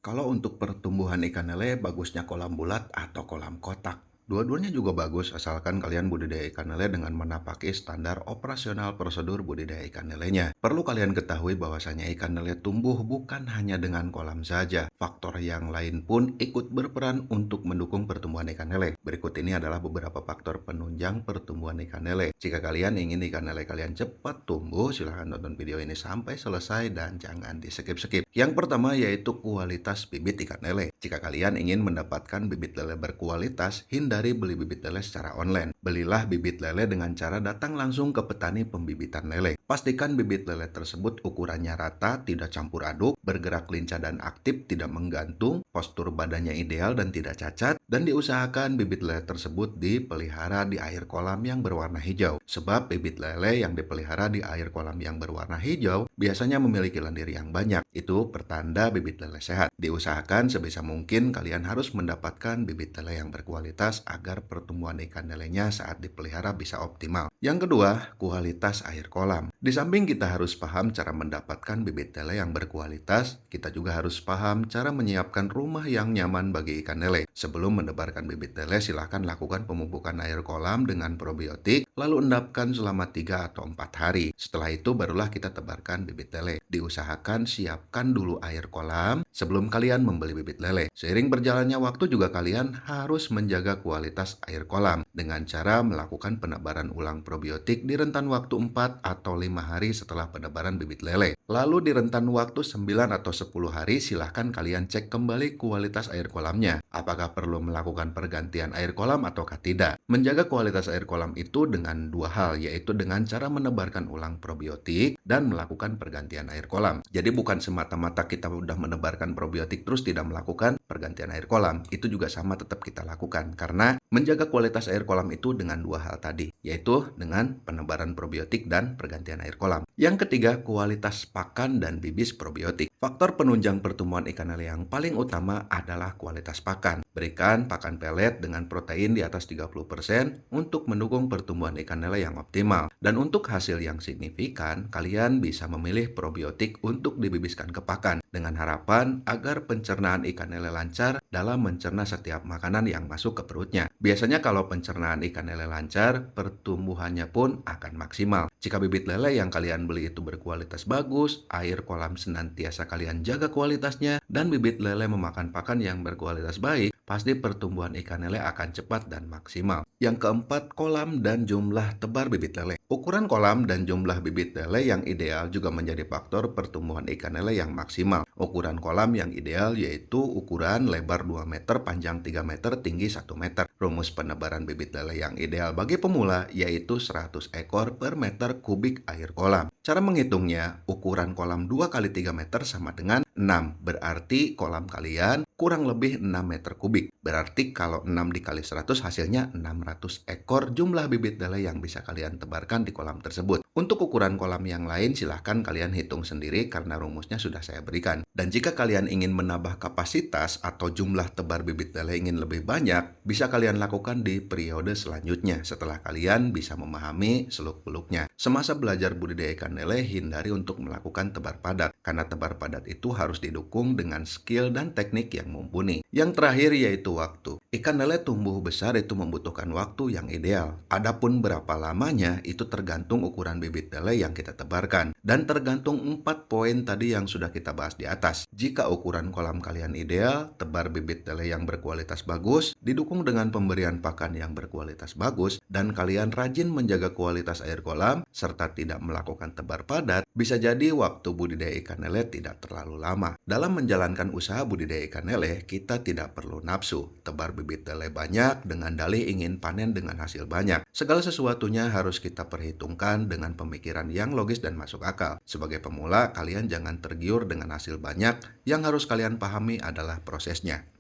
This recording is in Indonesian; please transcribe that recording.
Kalau untuk pertumbuhan ikan lele, bagusnya kolam bulat atau kolam kotak. Dua-duanya juga bagus asalkan kalian budidaya ikan lele dengan menapaki standar operasional prosedur budidaya ikan lelenya. Perlu kalian ketahui bahwasanya ikan lele tumbuh bukan hanya dengan kolam saja. Faktor yang lain pun ikut berperan untuk mendukung pertumbuhan ikan lele. Berikut ini adalah beberapa faktor penunjang pertumbuhan ikan lele. Jika kalian ingin ikan lele kalian cepat tumbuh, silahkan nonton video ini sampai selesai dan jangan di skip-skip. Yang pertama yaitu kualitas bibit ikan lele. Jika kalian ingin mendapatkan bibit lele berkualitas, hindari beli bibit lele secara online. Belilah bibit lele dengan cara datang langsung ke petani pembibitan lele. Pastikan bibit lele tersebut ukurannya rata, tidak campur aduk, bergerak lincah dan aktif, tidak menggantung, postur badannya ideal dan tidak cacat, dan diusahakan bibit lele tersebut dipelihara di air kolam yang berwarna hijau. Sebab bibit lele yang dipelihara di air kolam yang berwarna hijau biasanya memiliki lendir yang banyak. Itu pertanda bibit lele sehat. Diusahakan sebisa mungkin kalian harus mendapatkan bibit lele yang berkualitas agar pertumbuhan ikan lelenya saat dipelihara bisa optimal. Yang kedua, kualitas air kolam. Di samping kita harus paham cara mendapatkan bibit lele yang berkualitas, kita juga harus paham cara menyiapkan rumah yang nyaman bagi ikan lele. Sebelum menebarkan bibit lele, silahkan lakukan pemupukan air kolam dengan probiotik, lalu endapkan selama 3 atau 4 hari. Setelah itu barulah kita tebarkan bibit lele. Diusahakan siapkan dulu air kolam sebelum kalian membeli bibit lele. Seiring berjalannya waktu juga kalian harus menjaga kualitas air kolam dengan cara melakukan penebaran ulang probiotik di rentan waktu 4 atau 5 hari setelah penebaran bibit lele. Lalu di rentan waktu 9 atau 10 hari silahkan kalian cek kembali kualitas air kolamnya. Apakah perlu melakukan pergantian air kolam ataukah tidak? Menjaga kualitas air kolam itu dengan dua hal, yaitu dengan cara menebarkan ulang probiotik dan melakukan pergantian air kolam. Jadi bukan semata-mata kita udah menebarkan probiotik terus tidak melakukan pergantian air kolam. Itu juga sama tetap kita lakukan karena menjaga kualitas air kolam itu dengan dua hal tadi, yaitu dengan penebaran probiotik dan pergantian air kolam. Yang ketiga, kualitas pakan dan bibis probiotik. Faktor penunjang pertumbuhan ikan lele yang paling utama adalah kualitas pakan. Berikan pakan pelet dengan protein di atas 30% untuk mendukung pertumbuhan ikan lele yang optimal. Dan untuk hasil yang signifikan, kalian bisa memilih probiotik untuk dibibiskan ke pakan dengan harapan agar pencernaan ikan lele lancar dalam mencerna setiap makanan yang masuk ke perutnya. Biasanya kalau pencernaan ikan lele lancar, pertumbuhannya pun akan maksimal. Jika bibit lele yang kalian beli itu berkualitas bagus, air kolam senantiasa kalian jaga kualitasnya, dan bibit lele memakan pakan yang berkualitas baik, pasti pertumbuhan ikan lele akan cepat dan maksimal. Yang keempat, kolam dan jumlah tebar bibit lele. Ukuran kolam dan jumlah bibit lele yang ideal juga menjadi faktor pertumbuhan ikan lele yang maksimal. Ukuran kolam yang ideal yaitu ukuran lebar 2 meter, panjang 3 meter, tinggi 1 meter. Rumus penebaran bibit lele yang ideal bagi pemula yaitu 100 ekor per meter kubik air kolam. Cara menghitungnya, ukuran kolam 2 kali 3 meter sama dengan 6. Berarti kolam kalian kurang lebih 6 meter kubik. Berarti kalau 6 dikali 100 hasilnya 600 ekor jumlah bibit lele yang bisa kalian tebarkan di kolam tersebut. Untuk ukuran kolam yang lain silahkan kalian hitung sendiri karena rumusnya sudah saya berikan. Dan jika kalian ingin menambah kapasitas atau jumlah tebar bibit lele ingin lebih banyak, bisa kalian lakukan di periode selanjutnya setelah kalian bisa memahami seluk-beluknya. Semasa belajar budidaya ikan lele, hindari untuk melakukan tebar padat karena tebar padat itu harus didukung dengan skill dan teknik yang mumpuni. Yang terakhir yaitu waktu. Ikan lele tumbuh besar itu membutuhkan waktu yang ideal. Adapun berapa lamanya itu tergantung ukuran bibit lele yang kita tebarkan dan tergantung 4 poin tadi yang sudah kita bahas di atas. Jika ukuran kolam kalian ideal, tebar bibit lele yang berkualitas bagus, didukung dengan pemberian pakan yang berkualitas bagus, dan kalian rajin menjaga kualitas air kolam serta tidak melakukan tebar padat, bisa jadi waktu budidaya ikan lele tidak terlalu lama. Dalam menjalankan usaha budidaya ikan lele, kita tidak perlu nafsu. Tebar bibit lele banyak dengan dalih ingin panen dengan hasil banyak. Segala sesuatunya harus kita perhitungkan dengan pemikiran yang logis dan masuk akal. Sebagai pemula, kalian jangan tergiur dengan hasil banyak. Yang harus kalian pahami adalah prosesnya.